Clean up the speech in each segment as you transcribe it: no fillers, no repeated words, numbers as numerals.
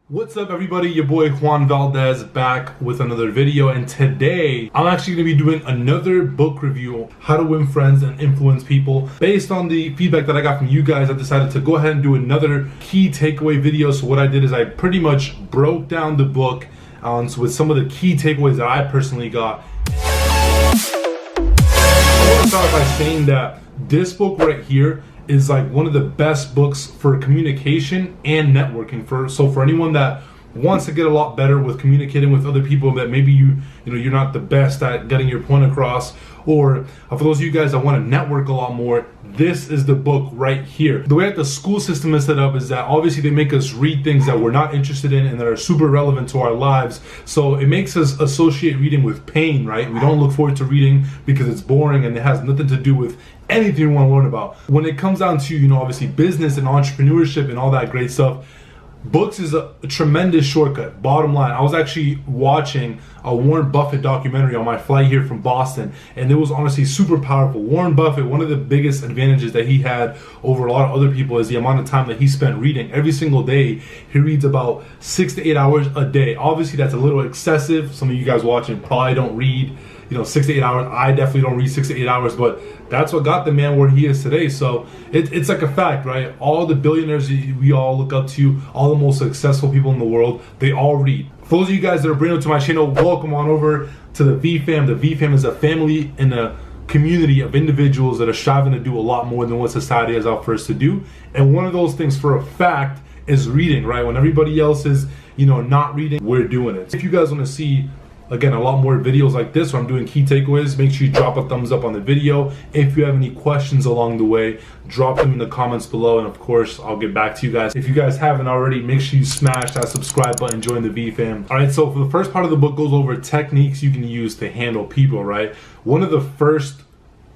What's up everybody, your boy Juan Valdez back with another video, and today I'm actually going to be doing another book review, How to Win Friends and Influence People. Based on the feedback that I got from you guys, I decided to go ahead and do another key takeaway video. So what I did is I pretty much broke down the book with some of the key takeaways that I personally got. I want to start by saying that this book right here is like one of the best books for communication and networking. For anyone that wants to get a lot better with communicating with other people, that maybe you're not the best at getting your point across, or for those of you guys that want to network a lot more, this is the book right here. The way that the school system is set up is that obviously they make us read things that we're not interested in and that are super relevant to our lives. So it makes us associate reading with pain, right? We don't look forward to reading because it's boring and it has nothing to do with anything we want to learn about. When it comes down to, obviously business and entrepreneurship and all that great stuff, books is a tremendous shortcut. Bottom line, I was actually watching a Warren Buffett documentary on my flight here from Boston, and it was honestly super powerful. Warren Buffett, one of the biggest advantages that he had over a lot of other people is the amount of time that he spent reading. Every single day, he reads about 6 to 8 hours a day. Obviously, that's a little excessive. Some of you guys watching probably don't read 6 to 8 hours. I definitely don't read 6 to 8 hours, but that's what got the man where he is today. So it's like a fact, right? All the billionaires we all look up to, all the most successful people in the world, they all read. For those of you guys that are brand new to my channel, welcome on over to the V-Fam. The V-Fam is a family and a community of individuals that are striving to do a lot more than what society has out for us to do. And one of those things for a fact is reading, right? When everybody else is, not reading, we're doing it. If you guys want to see, again, a lot more videos like this where I'm doing key takeaways, make sure you drop a thumbs up on the video. If you have any questions along the way, drop them in the comments below, and of course I'll get back to you guys. If you guys haven't already, make sure you smash that subscribe button, join the V-Fam. Alright, so for the first part of the book goes over techniques you can use to handle people, right? One of the first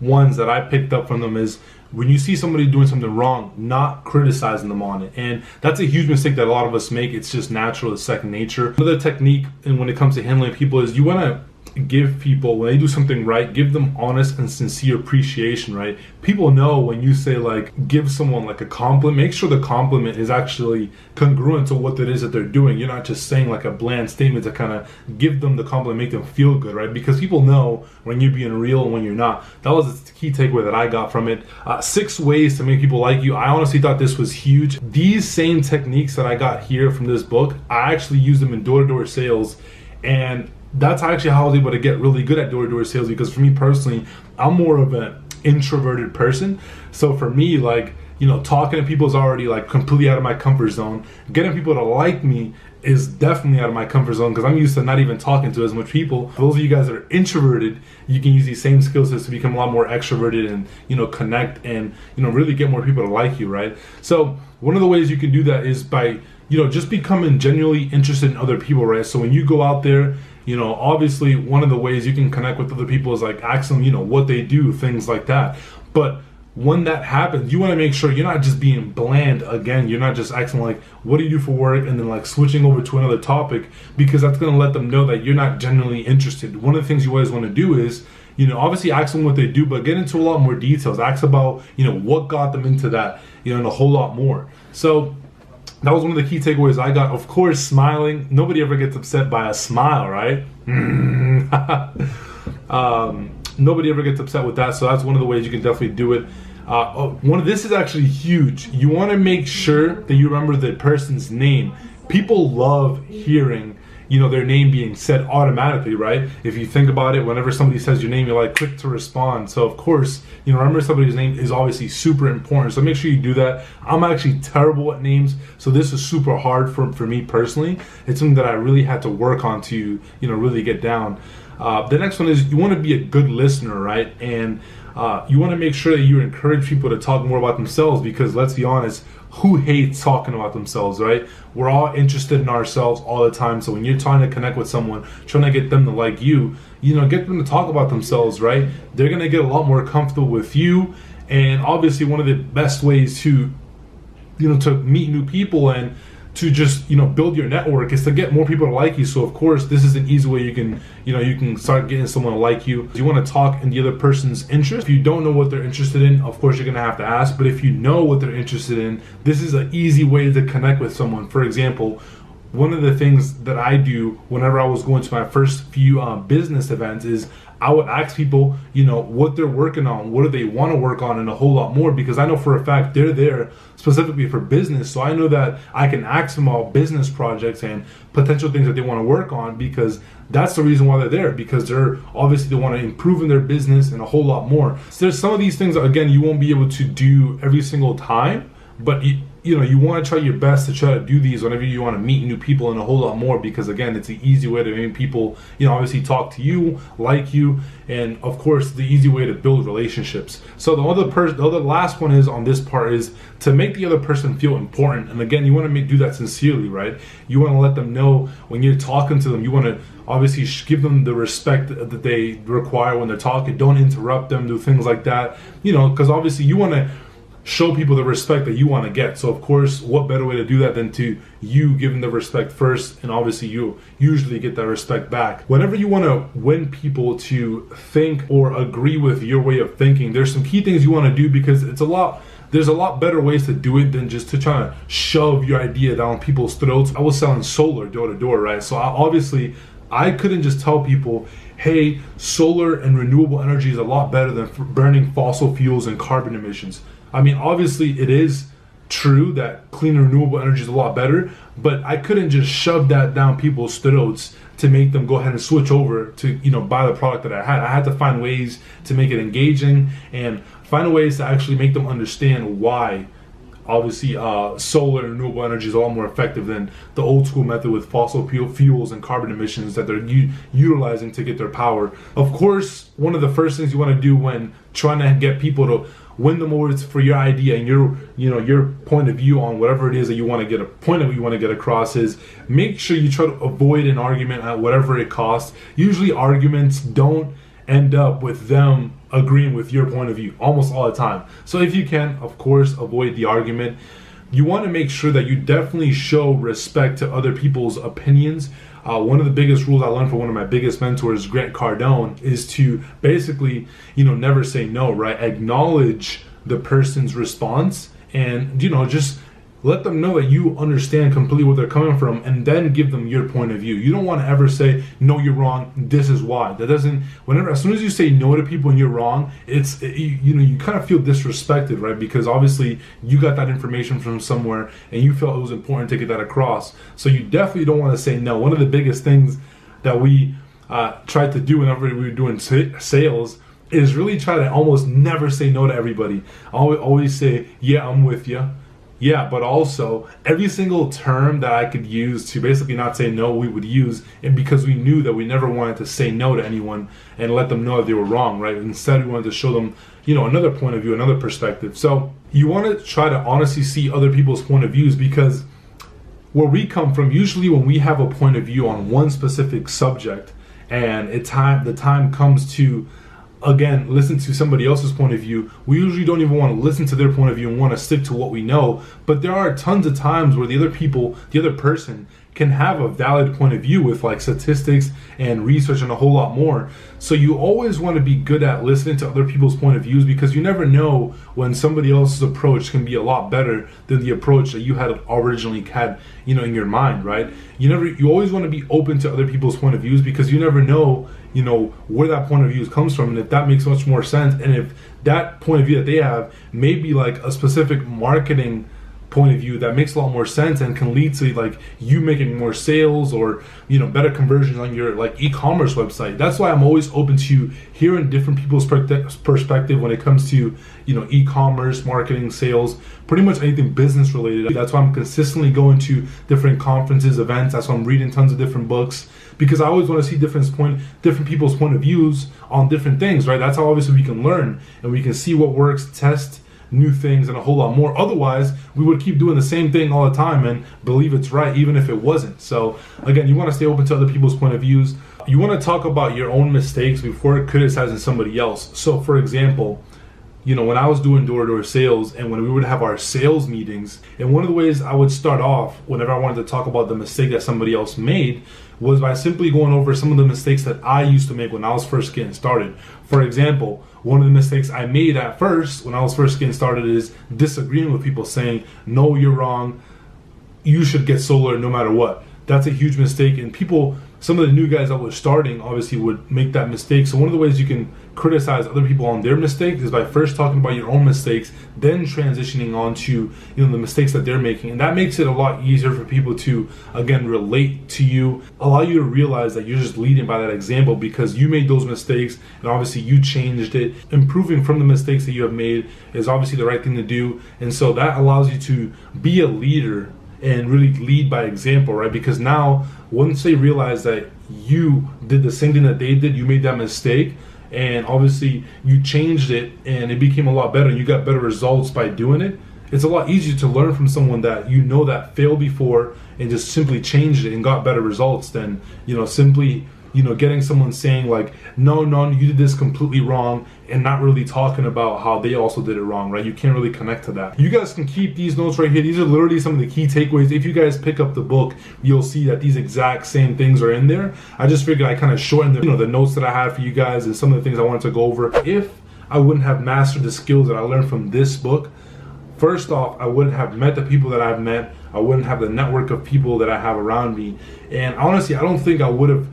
ones that I picked up from them is when you see somebody doing something wrong, not criticizing them on it. And that's a huge mistake that a lot of us make. It's just natural, it's second nature. Another technique, and when it comes to handling people, is you want to give people, when they do something right, give them honest and sincere appreciation, right? People know when you say, like, give someone like a compliment, make sure the compliment is actually congruent to what it is that they're doing. You're not just saying like a bland statement to kind of give them the compliment, make them feel good, right? Because people know when you're being real and when you're not. That was the key takeaway that I got from it. 6 ways to make people like you. I honestly thought this was huge. These same techniques that I got here from this book, I actually use them in door-to-door sales, and that's actually how I was able to get really good at door-to-door sales, because for me personally, I'm more of an introverted person. So for me, like, talking to people is already like completely out of my comfort zone. Getting people to like me is definitely out of my comfort zone because I'm used to not even talking to as much people. For those of you guys that are introverted, you can use these same skill sets to become a lot more extroverted and connect and really get more people to like you, right? So one of the ways you can do that is by just becoming genuinely interested in other people, right? So when you go out there, obviously one of the ways you can connect with other people is like ask them, what they do, things like that. But when that happens, you want to make sure you're not just being bland again. You're not just asking like, what do you do for work? And then like switching over to another topic, because that's going to let them know that you're not genuinely interested. One of the things you always want to do is, obviously ask them what they do, but get into a lot more details. Ask about, what got them into that, and a whole lot more. So that was one of the key takeaways I got. Of course, smiling. Nobody ever gets upset by a smile, right? Nobody ever gets upset with that. So that's one of the ways you can definitely do it. This is actually huge. You want to make sure that you remember the person's name. People love hearing their name being said automatically, right? If you think about it, whenever somebody says your name, you're like quick to respond. So of course, remember somebody's name is obviously super important. So make sure you do that. I'm actually terrible at names, so this is super hard for me personally. It's something that I really had to work on to, really get down. The next one is you want to be a good listener, right? And you want to make sure that you encourage people to talk more about themselves, because let's be honest, who hates talking about themselves, right? We're all interested in ourselves all the time. So when you're trying to connect with someone, trying to get them to like you, get them to talk about themselves, right? They're going to get a lot more comfortable with you. And obviously one of the best ways to, to meet new people and to just build your network is to get more people to like you. So of course this is an easy way you can start getting someone to like you. You want to talk in the other person's interest. If you don't know what they're interested in, of course you're gonna have to ask, but if you know what they're interested in, this is an easy way to connect with someone. For example, one of the things that I do whenever I was going to my first few business events is I would ask people, what they're working on, what do they want to work on, and a whole lot more, because I know for a fact they're there specifically for business. So I know that I can ask them about business projects and potential things that they want to work on, because that's the reason why they're there, because they want to improve in their business and a whole lot more. So there's some of these things that, again, you won't be able to do every single time, but you want to try your best to try to do these whenever you want to meet new people and a whole lot more, because again, it's the easy way to make people, obviously talk to you, like you, and of course the easy way to build relationships. So the other last one is on this part is to make the other person feel important. And again, you want to do that sincerely, right? You want to let them know when you're talking to them, you want to obviously give them the respect that they require when they're talking. Don't interrupt them, do things like that, because obviously you want to show people the respect that you want to get. So of course, what better way to do that than to you giving the respect first, and obviously you usually get that respect back. Whenever you want to win people to think or agree with your way of thinking, there's some key things you want to do, because there's a lot better ways to do it than just to try to shove your idea down people's throats. I was selling solar door to door, right? So I couldn't just tell people, hey, solar and renewable energy is a lot better than burning fossil fuels and carbon emissions. I mean, obviously it is true that clean and renewable energy is a lot better, but I couldn't just shove that down people's throats to make them go ahead and switch over to, buy the product that I had. I had to find ways to make it engaging and find ways to actually make them understand why obviously solar and renewable energy is a lot more effective than the old school method with fossil fuels and carbon emissions that they're utilizing to get their power. Of course, one of the first things you want to do when trying to get people to win them over for your idea and your point of view on whatever it is that you want to get, a point that you want to get across, is make sure you try to avoid an argument at whatever it costs. Usually arguments don't end up with them agreeing with your point of view almost all the time. So if you can, of course, avoid the argument. You want to make sure that you definitely show respect to other people's opinions. One of the biggest rules I learned from one of my biggest mentors, Grant Cardone, is to basically, never say no, right? Acknowledge the person's response and, just let them know that you understand completely where they're coming from, and then give them your point of view. You don't want to ever say, no, you're wrong, this is why. As soon as you say no to people and you're wrong, you kind of feel disrespected, right? Because obviously you got that information from somewhere and you felt it was important to get that across. So you definitely don't want to say no. One of the biggest things that we tried to do whenever we were doing sales is really try to almost never say no to everybody. Always say, yeah, I'm with you. Yeah, but also every single term that I could use to basically not say no, we would use, and because we knew that we never wanted to say no to anyone and let them know that they were wrong, right? Instead, we wanted to show them, another point of view, another perspective. So you want to try to honestly see other people's point of views, because where we come from, usually when we have a point of view on one specific subject and the time comes to, again, listen to somebody else's point of view, we usually don't even want to listen to their point of view and want to stick to what we know. But there are tons of times where the other person can have a valid point of view with like statistics and research and a whole lot more. So you always want to be good at listening to other people's point of views, because you never know when somebody else's approach can be a lot better than the approach that you had originally had, in your mind, right? You always want to be open to other people's point of views, because you never know, where that point of view comes from, and if that makes much more sense, and if that point of view that they have may be like a specific marketing point of view that makes a lot more sense and can lead to like you making more sales or better conversions on your like e-commerce website. That's why I'm always open to hearing different people's perspective when it comes to e-commerce, marketing, sales, pretty much anything business related. That's why I'm consistently going to different conferences, events. That's why I'm reading tons of different books, because I always want to see different people's point of views on different things, right? That's how obviously we can learn and we can see what works, test new things, and a whole lot more. Otherwise, we would keep doing the same thing all the time and believe it's right even if it wasn't. So again, you want to stay open to other people's point of views. You want to talk about your own mistakes before criticizing somebody else. So for example, when I was doing door-to-door sales and when we would have our sales meetings, and one of the ways I would start off whenever I wanted to talk about the mistake that somebody else made was by simply going over some of the mistakes that I used to make when I was first getting started. For example, one of the mistakes I made at first when I was first getting started is disagreeing with people, saying, no, you're wrong, you should get solar no matter what. that's a huge mistake. And people, some of the new guys that were starting obviously would make that mistake. So one of the ways you can criticize other people on their mistakes is by first talking about your own mistakes, then transitioning on to, you know, the mistakes that they're making. And that makes it a lot easier for people to, again, relate to you, allow you to realize that you're just leading by that example because you made those mistakes and obviously you changed it. Improving from the mistakes that you have made is obviously the right thing to do. And so that allows you to be a leader and really lead by example, right? Because now once they realize that you did the same thing that they did, you made that mistake, and obviously you changed it and it became a lot better and you got better results by doing it, it's a lot easier to learn from someone that you know that failed before and just simply changed it and got better results than, you know, simply, you know, getting someone saying like, no, you did this completely wrong, and not really talking about how they also did it wrong, right? You can't really connect to that. You guys can keep these notes right here. These are literally some of the key takeaways. If you guys pick up the book, you'll see that these exact same things are in there. I just figured I kind of shortened the, you know, the notes that I had for you guys and some of the things I wanted to go over. If I wouldn't have mastered the skills that I learned from this book, first off, I wouldn't have met the people that I've met. I wouldn't have the network of people that I have around me. And honestly, I don't think I would have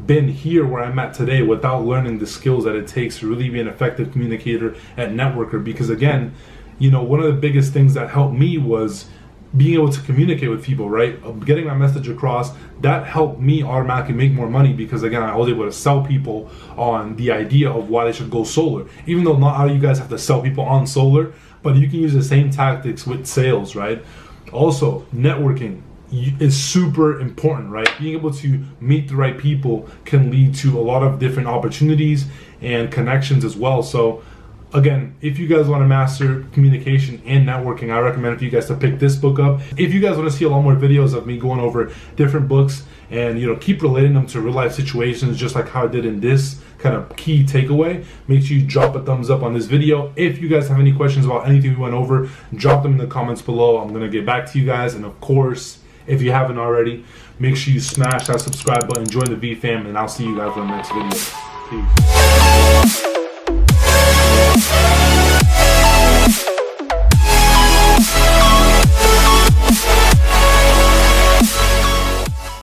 been here where I'm at today without learning the skills that it takes to really be an effective communicator and networker. Because again, you know, one of the biggest things that helped me was being able to communicate with people, right? Getting my message across, that helped me automatically make more money because again, I was able to sell people on the idea of why they should go solar. Even though not all of you guys have to sell people on solar, but you can use the same tactics with sales, right? Also, networking is super important, right? Being able to meet the right people can lead to a lot of different opportunities and connections as well. So again, if you guys want to master communication and networking, I recommend for you guys to pick this book up. If you guys want to see a lot more videos of me going over different books and, you know, keep relating them to real life situations, just like how I did in this kind of key takeaway, make sure you drop a thumbs up on this video. If you guys have any questions about anything we went over, drop them in the comments below. I'm going to get back to you guys. And of course, if you haven't already, make sure you smash that subscribe button, join the V fam, and I'll see you guys on the next video. Peace.